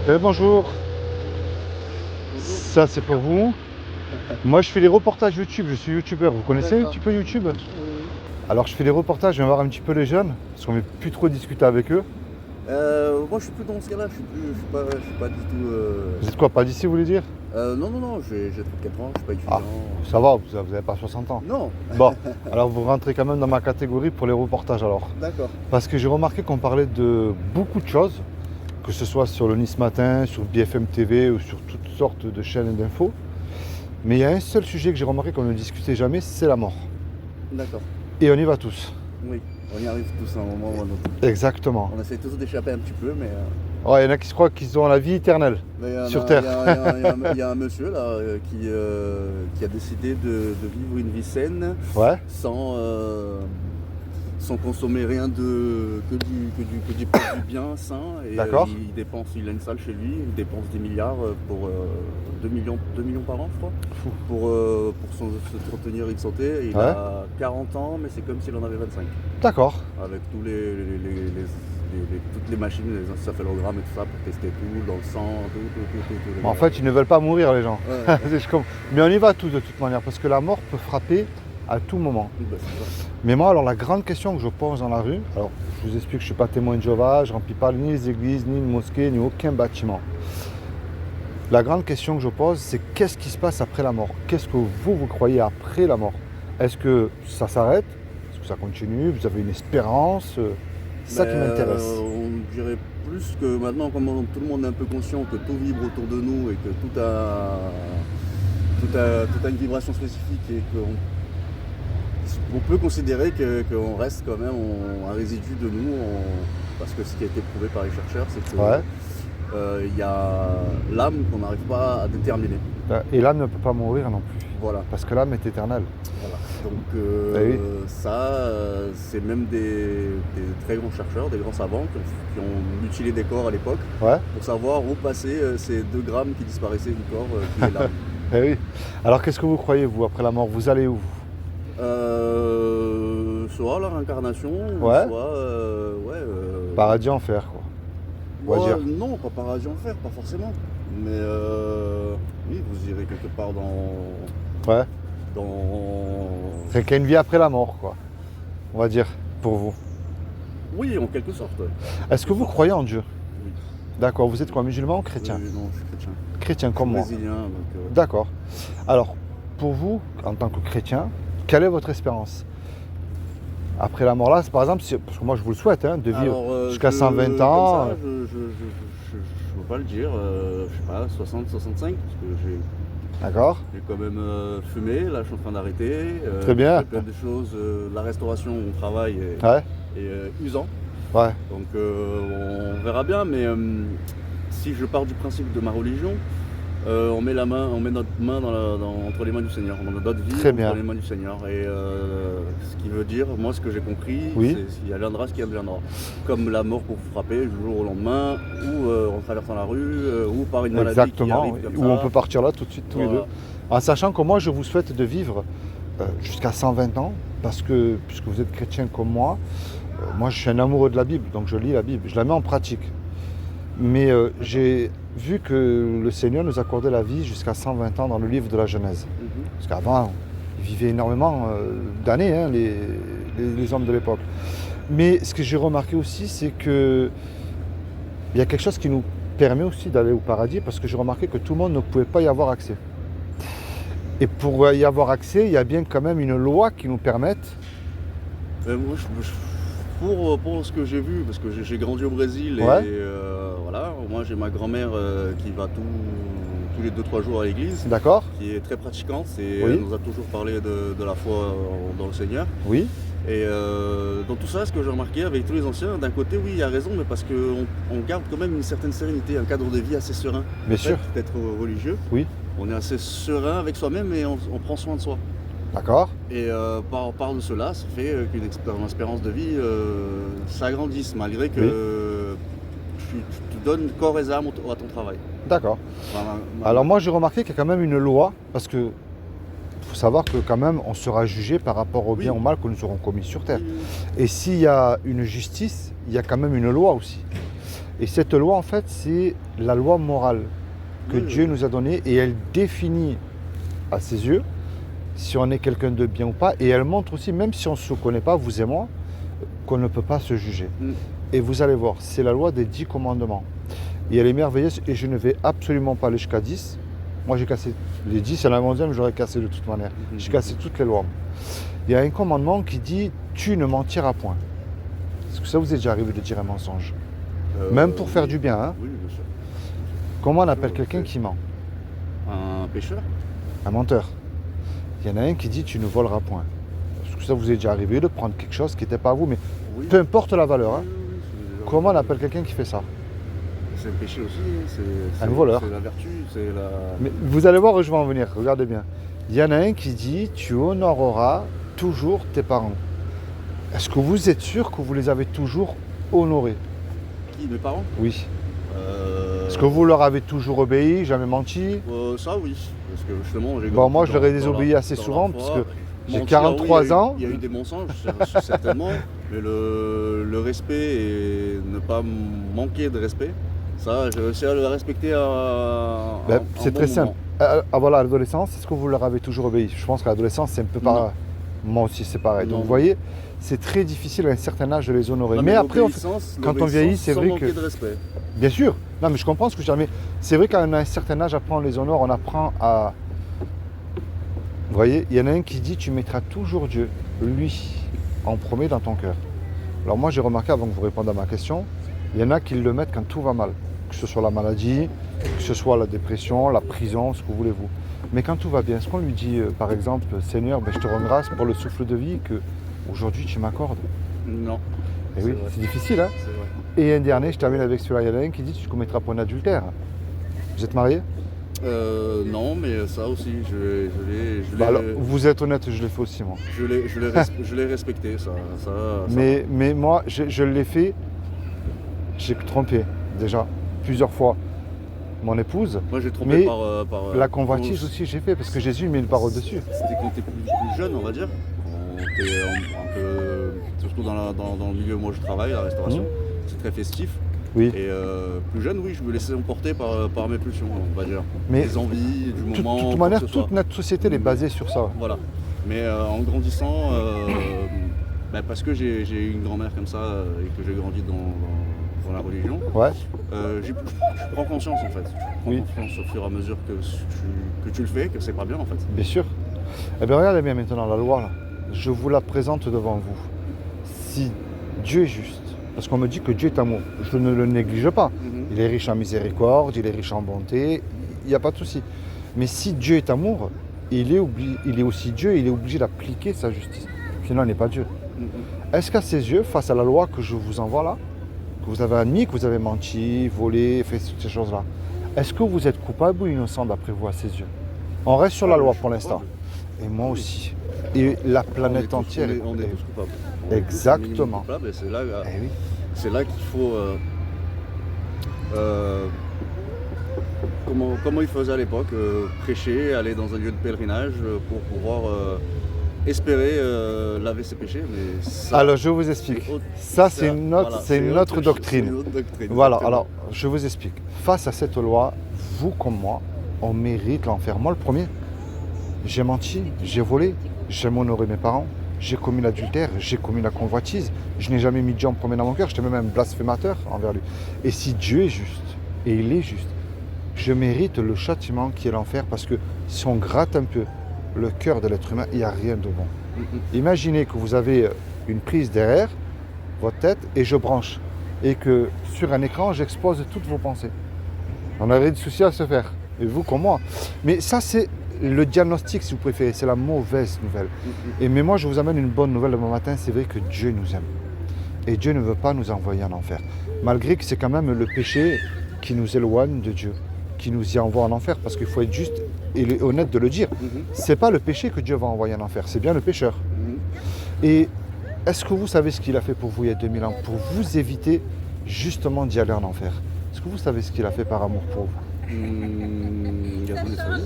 Bonjour, Bonjour. ça c'est pour vous. Moi je fais les reportages YouTube, je suis youtubeur. Vous connaissez un D'accord. petit peu YouTube? Oui. Alors je fais les reportages, je viens voir un petit peu les jeunes, parce qu'on ne veut plus trop discuter avec eux. Moi je suis plus dans ce cas-là, je suis pas du tout. Vous êtes quoi, pas d'ici vous voulez dire? Non, j'ai 34 ans, je suis pas Ah, étudiant. ça va, vous avez pas 60 ans. Non, Bon, alors vous rentrez quand même dans ma catégorie pour les reportages alors. d'accord. Parce que j'ai remarqué qu'on parlait de beaucoup de choses, que ce soit sur le Nice Matin, sur BFM TV ou sur toutes sortes de chaînes d'infos. Mais il y a un seul sujet que j'ai remarqué qu'on ne discutait jamais, c'est la mort. D'accord. Et on y va tous. Oui, on y arrive tous à un moment ou à un autre. Exactement. On essaie tous d'échapper un petit peu, mais. Ouais, il y en a qui se croient qu'ils ont la vie éternelle sur Terre. Il y a un monsieur là qui a décidé de vivre une vie saine Ouais, sans consommer rien que du produit bien sain. Et d'accord. il a une salle chez lui, il dépense des milliards pour 2 millions par an, je crois, Fou. pour s'entretenir une santé. Il Ouais. a 40 ans, mais c'est comme s'il en avait 25. D'accord. Avec toutes les machines, les encéphalogrammes et tout ça pour tester tout, dans le sang, tout. En fait, ils ne veulent pas mourir, les gens. Ouais. Mais on y va tous de toute manière, parce que la mort peut frapper à tout moment. Bah, c'est ça. Mais moi, alors la grande question que je pose dans la rue, alors je vous explique que je ne suis pas témoin de Jéhovah, je ne remplis pas ni les églises, ni une mosquée, ni aucun bâtiment. La grande question que je pose, c'est qu'est-ce qui se passe après la mort? Qu'est-ce que vous croyez après la mort? Est-ce que ça s'arrête? Est-ce que ça continue? Vous avez une espérance? C'est ça qui m'intéresse. On dirait plus que maintenant, comme tout le monde est un peu conscient que tout vibre autour de nous et que tout a une vibration spécifique et qu'on peut considérer qu'on reste quand même un résidu de nous, parce que ce qui a été prouvé par les chercheurs, c'est que Ouais. il y a l'âme qu'on n'arrive pas à déterminer. Et l'âme ne peut pas mourir non plus, Voilà. parce que l'âme est éternelle. Voilà. Donc oui. c'est même des très grands chercheurs, des grands savants qui ont mutilé des corps à l'époque Ouais. pour savoir où passer ces 2 grammes qui disparaissaient du corps, qui est l'âme. Eh oui. Alors qu'est-ce que vous croyez, vous, après la mort? Vous allez où? Soit la réincarnation, Ouais. soit Paradis, enfer, quoi. On va dire. non, pas paradis enfer, pas forcément. Mais oui, vous irez quelque part Ouais. dans. C'est qu'il y a une vie après la mort, quoi. On va dire, pour vous. Oui, en quelque sorte. Ouais. Est-ce que vous croyez en Dieu? Oui. D'accord. Vous êtes quoi, musulman ou chrétien? Non, je suis chrétien. Chrétien comme moi. Brésilien, donc. D'accord. Alors, pour vous, en tant que chrétien, quelle est votre espérance? Après la mort là, par exemple, parce que moi je vous le souhaite, hein, de vivre Alors, jusqu'à 120 ans. Comme ça, je peux pas le dire. Je sais pas, 60, 65, parce que D'accord. j'ai quand même fumé. Là, je suis en train d'arrêter. Très bien. Je fais plein de choses. La restauration, mon travail Ouais. est usant. Ouais. Donc, on verra bien. Mais si je pars du principe de ma religion, on met notre main entre les mains du Seigneur. On a notre vie Très bien. entre les mains du Seigneur. Et ce qui veut dire, moi, ce que j'ai compris, Oui. c'est s'il viendra ce qui viendra. Comme la mort pour vous frapper du jour au lendemain, ou en traversant la rue, ou par une maladie qui Exactement. arrive Oui. comme Où ça. on peut partir là tout de suite tous les Voilà. deux. En sachant que moi je vous souhaite de vivre jusqu'à 120 ans, parce que puisque vous êtes chrétien comme moi je suis un amoureux de la Bible, donc je lis la Bible, je la mets en pratique. Mais j'ai vu que le Seigneur nous accordait la vie jusqu'à 120 ans dans le livre de la Genèse. Mhm. Parce qu'avant, ils vivaient énormément d'années, hein, les hommes de l'époque. Mais ce que j'ai remarqué aussi, c'est qu'il y a quelque chose qui nous permet aussi d'aller au paradis, parce que j'ai remarqué que tout le monde ne pouvait pas y avoir accès. Et pour y avoir accès, il y a bien quand même une loi qui nous permette. Moi, pour ce que j'ai vu, parce que j'ai grandi au Brésil, Ouais. et voilà, moi j'ai ma grand-mère qui va tous les 2-3 jours à l'église, D'accord? qui est très pratiquante, et Oui. elle nous a toujours parlé de la foi dans le Seigneur. Oui. Et dans tout ça, ce que j'ai remarqué avec tous les anciens, d'un côté, oui, il a raison, mais parce qu'on garde quand même une certaine sérénité, un cadre de vie assez serein. Bien sûr. D'être religieux, Oui. on est assez serein avec soi-même et on prend soin de soi. D'accord? Et par de cela, ça fait qu'une espérance de vie s'agrandisse, malgré que tu donnes corps et âme à ton travail. D'accord. Enfin, Alors moi j'ai remarqué qu'il y a quand même une loi, parce que faut savoir que quand même on sera jugé par rapport au bien Oui. ou au mal que nous aurons commis sur Terre. oui, Et s'il y a une justice, il y a quand même une loi aussi. Et cette loi, en fait, c'est la loi morale que Oui, Dieu oui. nous a donnée et elle définit à ses yeux si on est quelqu'un de bien ou pas. Et elle montre aussi, même si on ne se connaît pas, vous et moi, qu'on ne peut pas se juger. Mm. Et vous allez voir, c'est la loi des 10 commandements. Et elle est merveilleuse et je ne vais absolument pas aller jusqu'à 10. Moi, j'ai cassé les 10, et la 11e, j'aurais cassé de toute manière. J'ai cassé toutes les lois. Il y a un commandement qui dit « tu ne mentiras point ». Est-ce que ça vous est déjà arrivé de dire un mensonge? Même pour faire Oui. du bien, hein? Oui, bien sûr. Comment on appelle Je quelqu'un fais. qui ment? Un pêcheur. Un menteur. Il y en a un qui dit « tu ne voleras point ». Est-ce que ça vous est déjà arrivé de prendre quelque chose qui n'était pas à vous? Mais Oui. peu importe la valeur, hein? Oui, oui, c'est déjà Comment on arrivé. appelle quelqu'un qui fait ça? C'est le péché aussi, Un voleur. C'est la vertu, c'est la... Mais vous allez voir où je vais en venir, regardez bien. Il y en a un qui dit « tu honoreras toujours tes parents ». Est-ce que vous êtes sûr que vous les avez toujours honorés? Qui, mes parents? Oui. Est-ce que vous leur avez toujours obéi, jamais menti? Ça oui, parce que justement j'ai Bon, moi, je leur ai dans désobéi la- assez dans la souvent, foi. parce que j'ai Mentir, 43 oui, ans. Il y a eu des mensonges, certainement, mais le respect et ne pas manquer de respect, ça j'ai réussi à le respecter Ben, un c'est bon très moment. simple. Voilà, à l'adolescence, est-ce que vous leur avez toujours obéi? Je pense qu'à l'adolescence, c'est un peu pareil. Moi aussi, c'est pareil. Non. Donc, vous voyez, c'est très difficile à un certain âge de les honorer. Non, mais après, quand on vieillit, l'obéissance c'est sans vrai manquer que... de respect. Bien sûr. Non, mais je comprends ce que je dis. Mais c'est vrai qu'à un certain âge, après, on les honore, on apprend à... Vous voyez, il y en a un qui dit, tu mettras toujours Dieu, lui, en premier dans ton cœur. Alors moi, j'ai remarqué, avant que vous répondiez à ma question, il y en a qui le mettent quand tout va mal. Que ce soit la maladie, que ce soit la dépression, la prison, ce que voulez-vous. Mais quand tout va bien, est-ce qu'on lui dit, par exemple, Seigneur, je te rends grâce pour le souffle de vie que aujourd'hui tu m'accordes? Non. Et C'est oui, vrai. c'est difficile, hein? C'est vrai. Et un dernier, je termine avec celui-là, il y en a un qui dit, tu commettras pas un adultère. Vous êtes mariés? Non, mais ça aussi, Bah alors, vous êtes honnête, je l'ai fait aussi, moi. je l'ai respecté, ça. Mais moi, je l'ai fait, j'ai trompé, déjà, plusieurs fois mon épouse. Moi j'ai trompé Mais par la convoitise aussi, j'ai fait, parce que Jésus met une parole dessus. C'était quand t'es plus jeune, on va dire. Quand t'es un peu. Surtout dans le milieu où moi je travaille, la restauration, c'est très festif. Oui. Et plus jeune, oui, je me laissais emporter par mes pulsions, on va dire. Mais Les envies du moment. De toute quoi manière, que ce soit. toute notre société elle est basée sur ça. Voilà. Mais en grandissant, parce que j'ai eu une grand-mère comme ça et que j'ai grandi dans la religion, Ouais. je prends conscience en fait. Je prends Oui. conscience au fur et à mesure que tu le fais, que c'est pas bien en fait. Bien sûr. Eh bien, regardez bien maintenant la loi, là. Je vous la présente devant vous. Si Dieu est juste, parce qu'on me dit que Dieu est amour, je ne le néglige pas. Il est riche en miséricorde, il est riche en bonté, il n'y a pas de souci. Mais si Dieu est amour, il est aussi Dieu, il est obligé d'appliquer sa justice. Sinon, il n'est pas Dieu. Est-ce qu'à ses yeux, face à la loi que je vous envoie là, que vous avez admis, que vous avez menti, volé, fait toutes ces choses-là, est-ce que vous êtes coupable ou innocent d'après vous à ses yeux? On reste sur la loi pour l'instant. Et moi aussi. Et la planète entière On est tous coupables. Exactement. Et c'est là, Eh oui. c'est là qu'il faut. Comment ils faisaient à l'époque, prêcher, aller dans un lieu de pèlerinage pour pouvoir espérer laver ses péchés. Mais ça, Alors je vous explique. Ça c'est une autre, voilà, c'est une autre doctrine. C'est une autre doctrine. Voilà, exactement. alors je vous explique. Face à cette loi, vous comme moi, on mérite l'enfer. Moi le premier, j'ai menti, j'ai volé, j'ai honoré mes parents, j'ai commis l'adultère, j'ai commis la convoitise, je n'ai jamais mis Dieu en premier dans mon cœur, j'étais même un blasphémateur envers lui. Et si Dieu est juste, et il est juste, je mérite le châtiment qui est l'enfer parce que si on gratte un peu le cœur de l'être humain, il n'y a rien de bon. Imaginez que vous avez une prise derrière votre tête et je branche et que sur un écran j'expose toutes vos pensées. On aurait de soucis à se faire, et vous comme moi. Mais ça c'est le diagnostic si vous préférez, c'est la mauvaise nouvelle. Mais moi je vous amène une bonne nouvelle demain matin, c'est vrai que Dieu nous aime. Et Dieu ne veut pas nous envoyer en enfer. Malgré que c'est quand même le péché qui nous éloigne de Dieu, qui nous y envoie en enfer, parce qu'il faut être juste et honnête de le dire. C'est pas le péché que Dieu va envoyer en enfer, c'est bien le pécheur. Et est-ce que vous savez ce qu'il a fait pour vous il y a 2000 ans, pour vous éviter justement d'y aller en enfer? Est-ce que vous savez ce qu'il a fait par amour pour vous? Il a voulu sauver.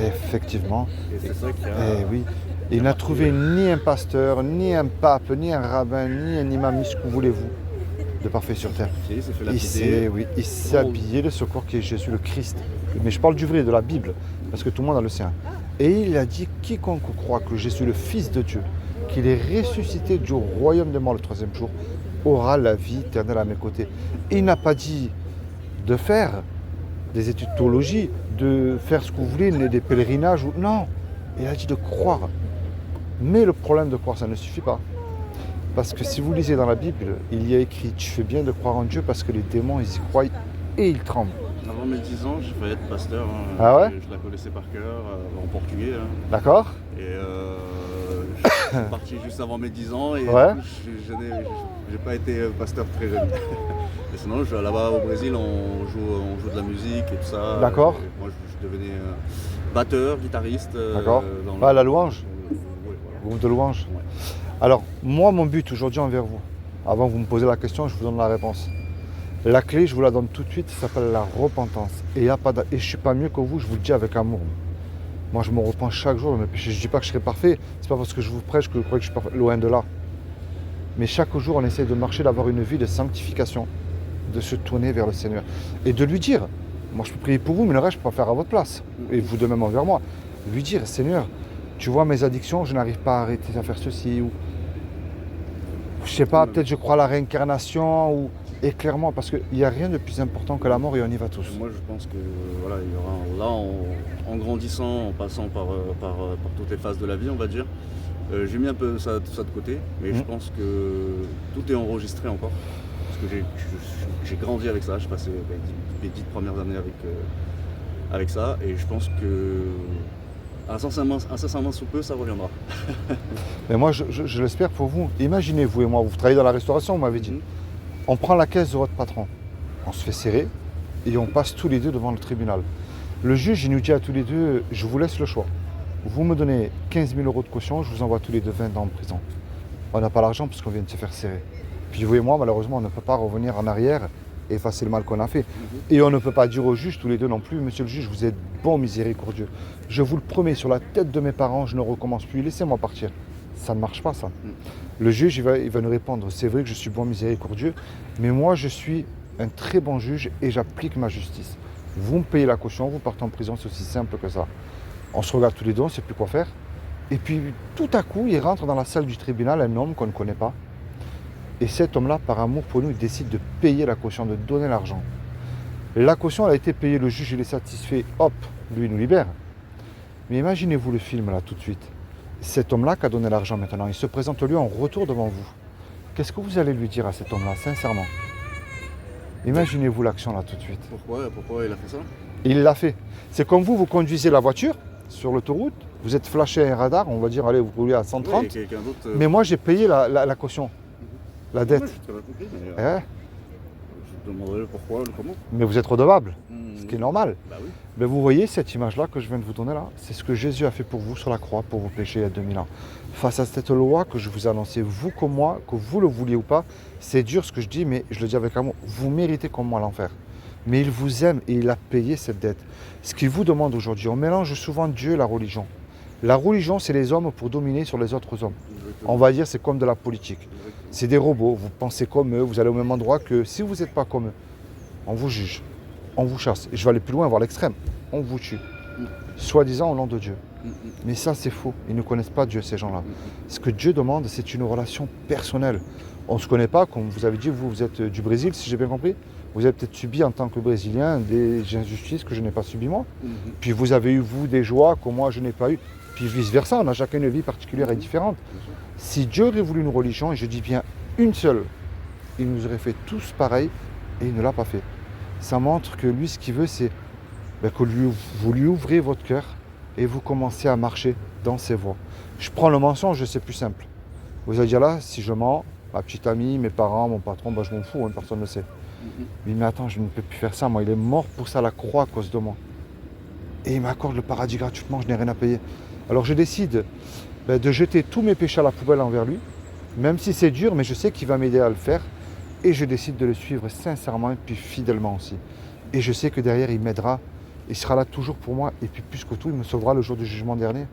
Effectivement. Et c'est ça qui a. Eh oui. Il n'a trouvé ni un pasteur, ni un pape, ni un rabbin, ni un imam, ni ce que voulez-vous. de parfait sur terre. Il s'est fait Il s'est habillé de ce corps qui est Jésus le Christ. Mais je parle du vrai, de la Bible, parce que tout le monde a le sien. Et il a dit, quiconque croit que Jésus le Fils de Dieu, qu'il est ressuscité du royaume des morts le troisième jour, aura la vie éternelle à mes côtés. Et il n'a pas dit de faire des études de théologie, de faire ce que vous voulez, des pèlerinages. Non, il a dit de croire. Mais le problème de croire, ça ne suffit pas. Parce que si vous lisez dans la Bible, il y a écrit « Tu fais bien de croire en Dieu parce que les démons, ils y croient et ils tremblent. » Avant mes 10 ans, j'ai failli être pasteur. Ah ouais? Je la connaissais par cœur, en portugais. D'accord? Et je suis parti juste avant mes 10 ans et Ouais. du coup, j'ai pas été pasteur très jeune. Et sinon, là-bas au Brésil, on joue de la musique et tout ça. D'accord. Et moi, je devenais batteur, guitariste. D'accord. La louange, groupe de louange. Ouais. Alors, moi, mon but aujourd'hui envers vous, avant que vous me posez la question, je vous donne la réponse. La clé, je vous la donne tout de suite, ça s'appelle la repentance. Et je ne suis pas mieux que vous, je vous le dis avec amour. Moi, je me repens chaque jour de mes péchés. Je ne dis pas que je serai parfait, c'est pas parce que je vous prêche que vous croyez que je suis parfait, loin de là. Mais chaque jour, on essaie de marcher, d'avoir une vie de sanctification, de se tourner vers le Seigneur. Et de lui dire, moi je peux prier pour vous, mais le reste, je peux pas faire à votre place. Et vous de même envers moi. Lui dire, Seigneur, tu vois mes addictions, je n'arrive pas à arrêter à faire ceci, ou je sais pas, peut-être je crois à la réincarnation, ou éclaire-moi, parce qu'il n'y a rien de plus important que la mort et on y va tous. Moi, je pense que voilà, il y aura là, en grandissant, en passant par toutes les phases de la vie, on va dire. J'ai mis un peu tout ça de côté, mais je pense que tout est enregistré encore. Parce que j'ai grandi avec ça, j'ai passé les 10 premières années avec ça, et je pense que incessamment sous peu, ça reviendra. Mais moi, je l'espère pour vous. Imaginez, vous et moi, vous travaillez dans la restauration, vous m'avez dit. On prend la caisse de votre patron, on se fait serrer et on passe tous les deux devant le tribunal. Le juge, il nous dit à tous les deux, je vous laisse le choix. Vous me donnez 15 000 € de caution, je vous envoie tous les deux 20 ans en prison. On n'a pas l'argent parce qu'on vient de se faire serrer. Puis vous et moi, malheureusement, on ne peut pas revenir en arrière et effacer le mal qu'on a fait. Et on ne peut pas dire au juge, tous les deux non plus, monsieur le juge, vous êtes bon, miséricordieux. Je vous le promets, sur la tête de mes parents, je ne recommence plus, laissez-moi partir. Ça ne marche pas, ça. Le juge, il va nous répondre, c'est vrai que je suis bon, miséricordieux, mais moi, je suis un très bon juge et j'applique ma justice. Vous me payez la caution, vous partez en prison, c'est aussi simple que ça. On se regarde tous les deux, on ne sait plus quoi faire. Et puis, tout à coup, il rentre dans la salle du tribunal un homme qu'on ne connaît pas. Et cet homme-là, par amour pour nous, il décide de payer la caution, de donner l'argent. La caution, elle a été payée, le juge, il est satisfait, hop, lui, il nous libère. Mais imaginez-vous le film, là, tout de suite. Cet homme-là qui a donné l'argent maintenant, il se présente lui en retour devant vous. Qu'est-ce que vous allez lui dire à cet homme-là, sincèrement? Imaginez-vous l'action, là, tout de suite. Pourquoi il a fait ça? Il l'a fait. C'est comme vous conduisez la voiture sur l'autoroute, vous êtes flashé à un radar, on va dire, allez, vous roulez à 130. Oui, quelqu'un d'autre, mais moi, j'ai payé la caution, la dette. Moi, je t'avais compris, mais je te demanderai le pourquoi, le comment. Mais vous êtes redevable, ce qui est normal. Bah oui. Mais vous voyez cette image-là que je viens de vous donner là, c'est ce que Jésus a fait pour vous sur la croix, pour vos péchés il y a 2000 ans. Face à cette loi que je vous ai annoncée, vous comme moi, que vous le vouliez ou pas, c'est dur ce que je dis, mais je le dis avec amour, vous méritez comme moi l'enfer. Mais il vous aime et il a payé cette dette. Ce qu'il vous demande aujourd'hui, on mélange souvent Dieu et la religion. La religion, c'est les hommes pour dominer sur les autres hommes. On va dire c'est comme de la politique. C'est des robots, vous pensez comme eux, vous allez au même endroit que si vous n'êtes pas comme eux, on vous juge, on vous chasse. Et je vais aller plus loin, voir l'extrême, on vous tue. Soi-disant au nom de Dieu. Mais ça, c'est faux. Ils ne connaissent pas Dieu, ces gens-là. Ce que Dieu demande, c'est une relation personnelle. On ne se connaît pas, comme vous avez dit, vous êtes du Brésil, si j'ai bien compris. Vous avez peut-être subi en tant que Brésilien des injustices que je n'ai pas subies moi. Puis vous avez eu, vous, des joies que moi, je n'ai pas eu. Puis vice-versa, on a chacun une vie particulière et différente. Si Dieu aurait voulu une religion, et je dis bien une seule, il nous aurait fait tous pareil et il ne l'a pas fait. Ça montre que lui, ce qu'il veut, c'est que vous lui ouvrez votre cœur et vous commencez à marcher dans ses voies. Je prends le mensonge, c'est plus simple. Vous allez dire là, si je mens, ma petite amie, mes parents, mon patron, je m'en fous, personne ne le sait. Mais attends, je ne peux plus faire ça, moi, il est mort pour ça à la croix à cause de moi. Et il m'accorde le paradis gratuitement, je n'ai rien à payer. Alors je décide de jeter tous mes péchés à la poubelle envers lui, même si c'est dur, mais je sais qu'il va m'aider à le faire. Et je décide de le suivre sincèrement et puis fidèlement aussi. Et je sais que derrière, il m'aidera, il sera là toujours pour moi. Et puis plus que tout, il me sauvera le jour du jugement dernier.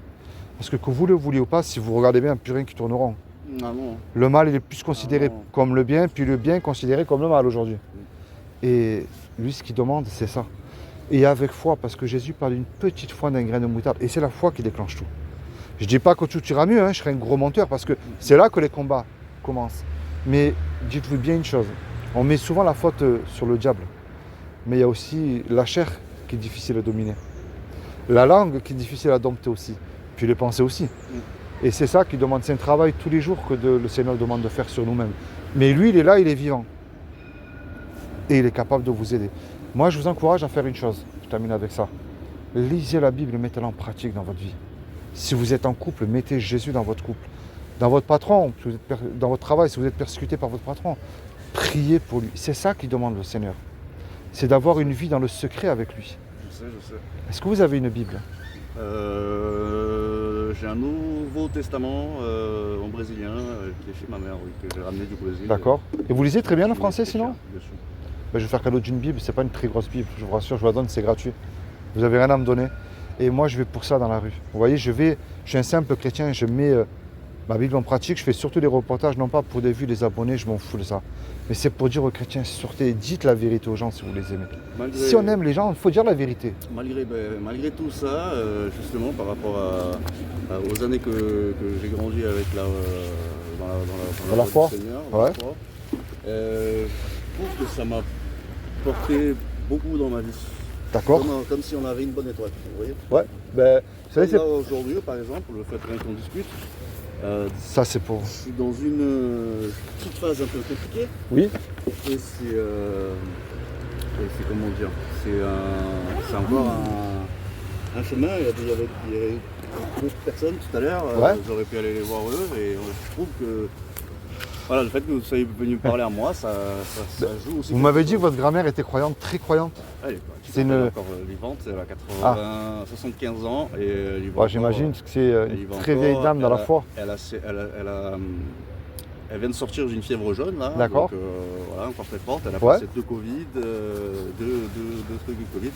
Parce que vous le vouliez ou pas, si vous regardez bien, plus rien qui tourneront. Ah non. Le mal, il est plus considéré non. comme le bien, puis le bien considéré comme le mal aujourd'hui. Et lui, ce qu'il demande, c'est ça. Et avec foi, parce que Jésus parle d'une petite foi d'un grain de moutarde. Et c'est la foi qui déclenche tout. Je ne dis pas que tout ira mieux, hein, je serai un gros menteur, parce que c'est là que les combats commencent. Mais dites-vous bien une chose, on met souvent la faute sur le diable. Mais il y a aussi la chair qui est difficile à dominer. La langue qui est difficile à dompter aussi. Puis les pensées aussi. Et c'est ça qui demande, c'est un travail tous les jours que le Seigneur demande de faire sur nous-mêmes. Mais lui, il est là, il est vivant. Et il est capable de vous aider. Moi, je vous encourage à faire une chose. Je termine avec ça. Lisez la Bible et mettez-la en pratique dans votre vie. Si vous êtes en couple, mettez Jésus dans votre couple. Dans votre patron, si vous êtes dans votre travail, si vous êtes persécuté par votre patron, priez pour lui. C'est ça qui demande le Seigneur. C'est d'avoir une vie dans le secret avec lui. Je sais. Est-ce que vous avez une Bible? J'ai un Nouveau Testament en brésilien qui est chez ma mère, oui, que j'ai ramené du Brésil. D'accord. Et vous lisez très bien le français Oui, sinon? bien sûr. Ben, je vais faire cadeau d'une Bible, c'est pas une très grosse Bible, je vous rassure, je vous la donne, c'est gratuit. Vous n'avez rien à me donner. Et moi, je vais pour ça dans la rue. Vous voyez, je suis un simple chrétien, je mets ma Bible en pratique, je fais surtout des reportages, non pas pour des vues, des abonnés, je m'en fous de ça. Mais c'est pour dire aux chrétiens, sortez, dites la vérité aux gens si vous les aimez. Si on aime les gens, il faut dire la vérité. Malgré tout ça, justement, par rapport aux années que j'ai grandi avec dans la la foi. du Seigneur, Ouais. la foi, je trouve que ça m'a porté beaucoup dans ma vie. D'accord. Comme si on avait une bonne étoile, vous voyez. Ouais. Ben, vous savez, Là, aujourd'hui, par exemple, le fait qu'on discute, ça c'est pour. je suis dans une petite phase un peu compliquée. Oui. Et c'est comment dire, c'est encore un chemin. Il y avait d'autres personnes tout à l'heure. Ouais. J'aurais pu aller les voir eux. Et je trouve que voilà, le fait que vous soyez venu me parler à moi, ça joue aussi. Vous m'avez dit que votre grand-mère était croyante, très croyante. Elle est C'est une- encore vivante, elle a 75 ans et elle y va Ouais, j'imagine que c'est elle y une va très encore. vieille dame dans la foi. Elle vient de sortir d'une fièvre jaune là. D'accord. Donc, voilà, encore très forte. Elle a Ouais. passé deux Covid, deux trucs de Covid.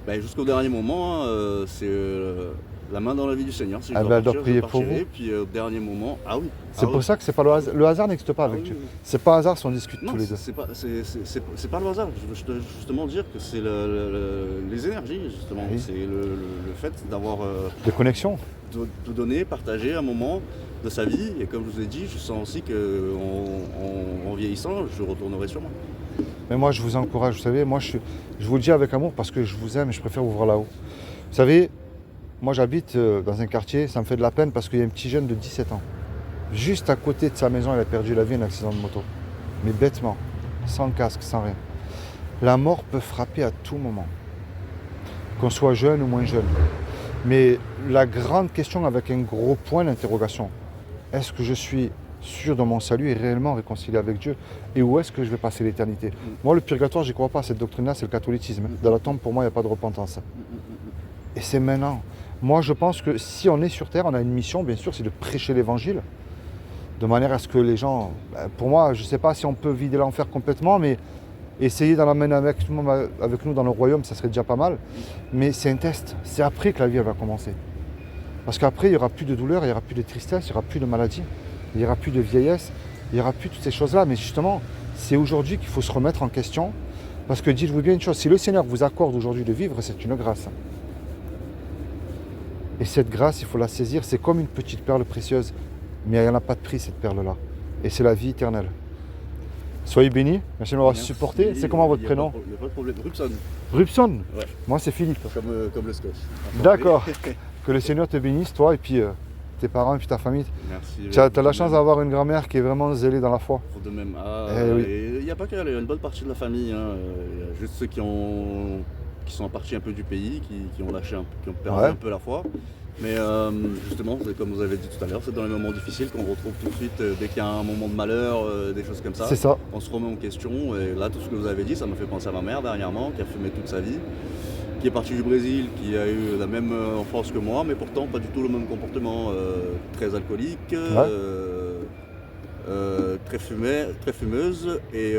Et jusqu'au dernier moment, c'est la main dans la vie du Seigneur. Si je Ah dois ben, elle doit partir, prier je pour partirai. vous. Puis au dernier moment, ah oui. C'est pour ça que c'est pas le hasard. Le hasard n'existe pas avec oui, Dieu. oui. C'est pas un hasard si on discute Non, tous les deux. c'est pas le hasard. Je veux justement dire que c'est les énergies, justement. Oui. C'est le fait d'avoir De connexion. tout donné, partagé un moment de sa vie. Et comme je vous ai dit, je sens aussi qu'en vieillissant, je retournerai sur moi. Mais moi, je vous encourage. Vous savez, moi, je vous le dis avec amour parce que je vous aime et je préfère vous voir là-haut. Vous savez, moi, j'habite dans un quartier, ça me fait de la peine parce qu'il y a un petit jeune de 17 ans. Juste à côté de sa maison, il a perdu la vie en accident de moto. Mais bêtement, sans casque, sans rien. La mort peut frapper à tout moment. Qu'on soit jeune ou moins jeune. Mais la grande question avec un gros point d'interrogation, est-ce que je suis sûr de mon salut et réellement réconcilié avec Dieu? Et où est-ce que je vais passer l'éternité? Moi, le purgatoire, je n'y crois pas. Cette doctrine-là, c'est le catholicisme. Dans la tombe, pour moi, il n'y a pas de repentance. Et c'est maintenant. Moi, je pense que si on est sur Terre, on a une mission, bien sûr, c'est de prêcher l'Évangile, de manière à ce que les gens... Pour moi, je ne sais pas si on peut vider l'enfer complètement, mais essayer d'en amener avec nous dans le royaume, ça serait déjà pas mal. Mais c'est un test. C'est après que la vie elle va commencer. Parce qu'après, il n'y aura plus de douleur, il n'y aura plus de tristesse, il n'y aura plus de maladie, il n'y aura plus de vieillesse, il n'y aura plus toutes ces choses-là. Mais justement, c'est aujourd'hui qu'il faut se remettre en question. Parce que dites-vous bien une chose, si le Seigneur vous accorde aujourd'hui de vivre, c'est une grâce. Et cette grâce, il faut la saisir. C'est comme une petite perle précieuse. Mais il n'y en a pas de prix, cette perle-là. Et c'est la vie éternelle. Soyez bénis. Merci de m'avoir supporté. C'est comment votre prénom? Il n'y a pas de problème. Rubson, Rubson. Ouais. Moi, c'est Philippe. comme le scotch. D'accord. Que le Seigneur te bénisse, toi, et puis tes parents, et puis ta famille. Merci. Tu as la chance d'avoir une grand-mère qui est vraiment zélée dans la foi. Pour de même. Oui. Il n'y a pas qu'elle, il y a une bonne partie de la famille. Il y a juste ceux qui sont partis un peu du pays, qui ont perdu Ouais. un peu la foi. Mais justement, comme vous avez dit tout à l'heure, c'est dans les moments difficiles qu'on retrouve tout de suite, dès qu'il y a un moment de malheur, des choses comme ça. C'est ça. On se remet en question. Et là, tout ce que vous avez dit, ça m'a fait penser à ma mère dernièrement, qui a fumé toute sa vie, qui est partie du Brésil, qui a eu la même enfance que moi, mais pourtant pas du tout le même comportement, très alcoolique, très fumeuse. Et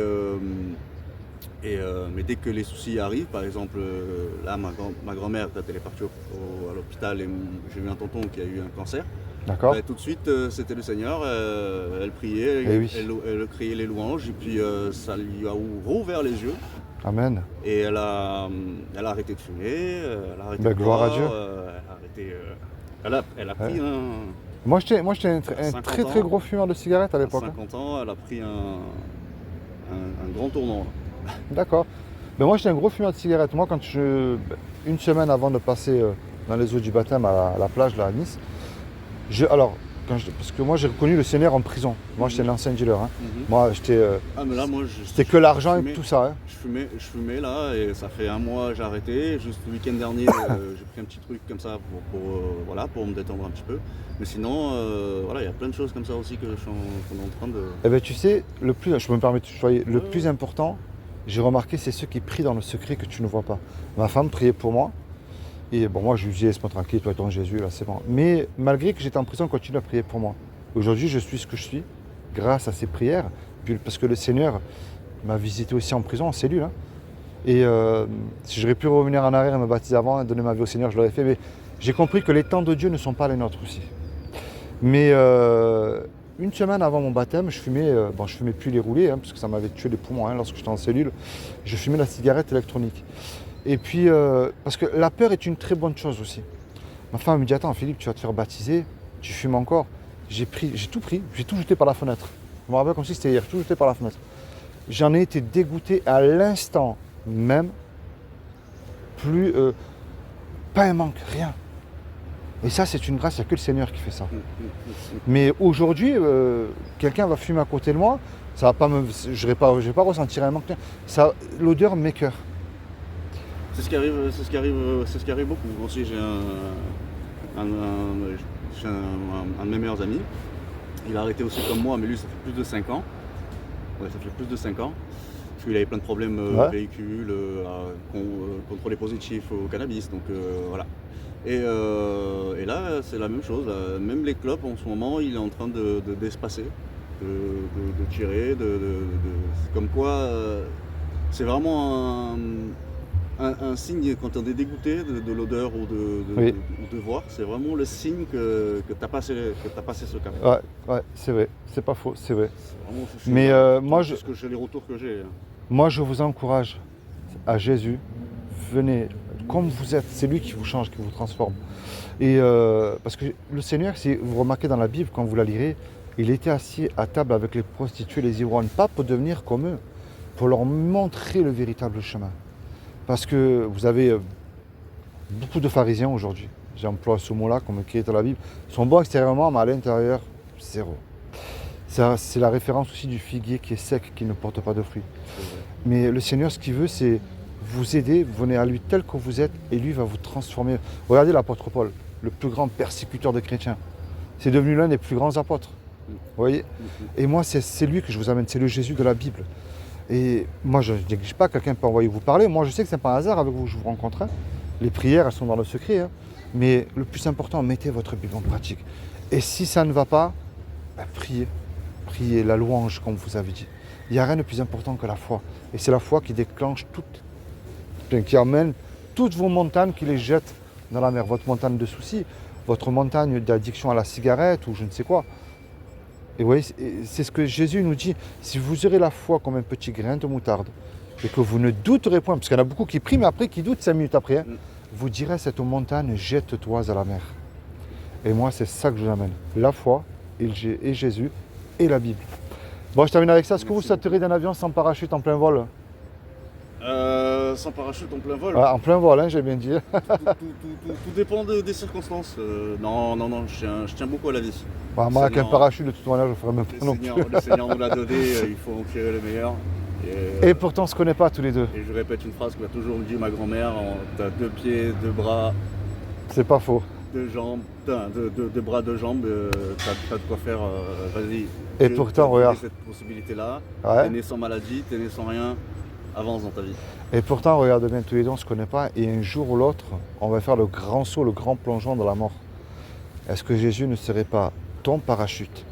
Mais dès que les soucis arrivent, par exemple, là, ma grand-mère, quand elle est partie à l'hôpital, et j'ai eu un tonton qui a eu un cancer, D'accord. tout de suite, c'était le Seigneur, elle priait, Eh oui. elle criait les louanges, et puis ça lui a rouvert les yeux, Amen. et elle a arrêté de fumer, elle a arrêté Ben, de gloire à boire, Dieu. elle a arrêté, elle a pris Moi, j'étais un 50 très très ans. gros fumeur de cigarettes à à l'époque. 50 ans, elle a pris un grand tournant. D'accord. Ben moi, j'étais un gros fumeur de cigarettes. Moi, une semaine avant de passer dans les eaux du baptême à la plage, là, à Nice, parce que moi, j'ai reconnu le Seigneur en prison. Moi, j'étais un ancien dealer. Hein. Moi, Mais là, moi, c'était que l'argent je et fumais. tout ça. Hein. Je fumais là, et ça fait un mois j'ai arrêté. Juste le week-end dernier, j'ai pris un petit truc comme ça pour me détendre un petit peu. Mais sinon, il y a plein de choses comme ça aussi qu'on est en train de... Eh ben, tu sais, je me permets de tutoyer, le plus important, j'ai remarqué, c'est ceux qui prient dans le secret que tu ne vois pas. Ma femme priait pour moi. Et bon, moi, je lui disais, laisse-moi tranquille, toi et ton Jésus, là, c'est bon. Mais malgré que j'étais en prison, elle continue à prier pour moi. Aujourd'hui, je suis ce que je suis, grâce à ses prières, parce que le Seigneur m'a visité aussi en prison, en cellule. Hein. Et si j'aurais pu revenir en arrière et me baptiser avant et donner ma vie au Seigneur, je l'aurais fait. Mais j'ai compris que les temps de Dieu ne sont pas les nôtres aussi. Mais une semaine avant mon baptême, je fumais plus les roulés, hein, parce que ça m'avait tué les poumons lorsque j'étais en cellule. Je fumais la cigarette électronique. Et puis, parce que la peur est une très bonne chose aussi. Ma femme me dit, attends Philippe, tu vas te faire baptiser, tu fumes encore. J'ai tout pris, j'ai tout jeté par la fenêtre. Je me rappelle comme si c'était hier, tout jeté par la fenêtre. J'en ai été dégoûté à l'instant même. Plus, pas un manque, rien. Et ça, c'est une grâce, il n'y a que le Seigneur qui fait ça. Mais aujourd'hui, quelqu'un va fumer à côté de moi, ça va pas je vais pas ressentir un manque. L'odeur m'écoeure. C'est ce qui arrive beaucoup. Moi aussi, j'ai un de mes meilleurs amis. Il a arrêté aussi comme moi, mais lui, ça fait plus de 5 ans. Ouais, ça fait plus de 5 ans. Parce qu'il avait plein de problèmes véhicules, contrôlés positifs au cannabis. Donc voilà. Et là, c'est la même chose. Là. Même les clopes, en ce moment, il est en train d'espacer, de tirer. C'est comme quoi, c'est vraiment un signe quand on est dégoûté de l'odeur ou de voir. C'est vraiment le signe que tu as passé ce cap. Ouais, c'est vrai. C'est pas faux, c'est vrai. C'est Mais moi, parce que j'ai les retours que j'ai. Moi, je vous encourage à Jésus. Venez comme vous êtes. C'est lui qui vous change, qui vous transforme. Et parce que le Seigneur, si vous remarquez dans la Bible, quand vous la lirez, il était assis à table avec les prostituées, les ivrognes, pas pour devenir comme eux, pour leur montrer le véritable chemin. Parce que vous avez beaucoup de pharisiens aujourd'hui. J'emploie ce mot-là comme écrit dans la Bible. Ils sont bons extérieurement, mais à l'intérieur, zéro. C'est la référence aussi du figuier qui est sec, qui ne porte pas de fruits. Mais le Seigneur, ce qu'il veut, c'est vous aider, vous venez à lui tel que vous êtes, et lui va vous transformer. Regardez l'apôtre Paul, le plus grand persécuteur de chrétiens. C'est devenu l'un des plus grands apôtres. Vous voyez ? Et moi, c'est lui que je vous amène, c'est le Jésus de la Bible. Et moi, je ne néglige pas, quelqu'un peut envoyer vous parler. Moi, je sais que ce n'est pas un hasard avec vous que je vous rencontre. Hein. Les prières, elles sont dans le secret. Hein. Mais le plus important, mettez votre Bible en pratique. Et si ça ne va pas, priez. Priez la louange, comme vous avez dit. Il n'y a rien de plus important que la foi. Et c'est la foi qui déclenche qui amène toutes vos montagnes, qui les jette dans la mer. Votre montagne de soucis, votre montagne d'addiction à la cigarette ou je ne sais quoi. Et vous voyez, c'est ce que Jésus nous dit. Si vous aurez la foi comme un petit grain de moutarde et que vous ne douterez point, parce qu'il y en a beaucoup qui prient, mais après qui doutent 5 minutes après, vous direz à cette montagne, jette-toi à la mer. Et moi, c'est ça que je vous amène. La foi et Jésus et la Bible. Bon, je termine avec ça. Est-ce que vous sauteriez d'un avion sans parachute en plein vol ? Sans parachute en plein vol. En plein vol, hein, j'ai bien dit. Tout dépend des circonstances. Non, je tiens beaucoup à la vie. Moi, avec un parachute, de toute manière, je ne ferai même pas non plus. Le Seigneur nous l'a donné, il faut en tirer le meilleur. Et pourtant, on ne se connaît pas tous les deux. Et je répète une phrase que m'a toujours dit ma grand-mère, t'as 2 pieds, 2 bras. C'est pas faux. 2 jambes, 2 bras, 2 jambes, t'as de quoi faire, vas-y. Et pourtant, regarde. Cette possibilité-là, Ouais. t'es né sans maladie, t'es né sans rien, avance dans ta vie. Et pourtant, regarde bien, tous les deux, on ne se connaît pas. Et un jour ou l'autre, on va faire le grand saut, le grand plongeon dans la mort. Est-ce que Jésus ne serait pas ton parachute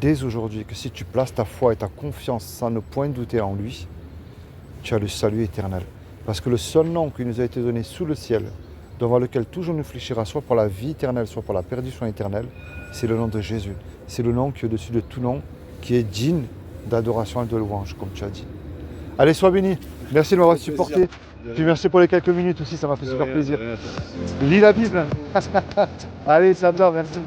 dès aujourd'hui, que si tu places ta foi et ta confiance sans ne point douter en lui, tu as le salut éternel. Parce que le seul nom qui nous a été donné sous le ciel, devant lequel tout genou fléchira, soit pour la vie éternelle, soit pour la perdition éternelle, c'est le nom de Jésus. C'est le nom qui est au-dessus de tout nom, qui est digne d'adoration et de louange, comme tu as dit. Allez, sois béni. Merci de m'avoir supporté. Puis merci pour les quelques minutes aussi, ça m'a fait super plaisir. Lis la Bible. Allez, ça me merci.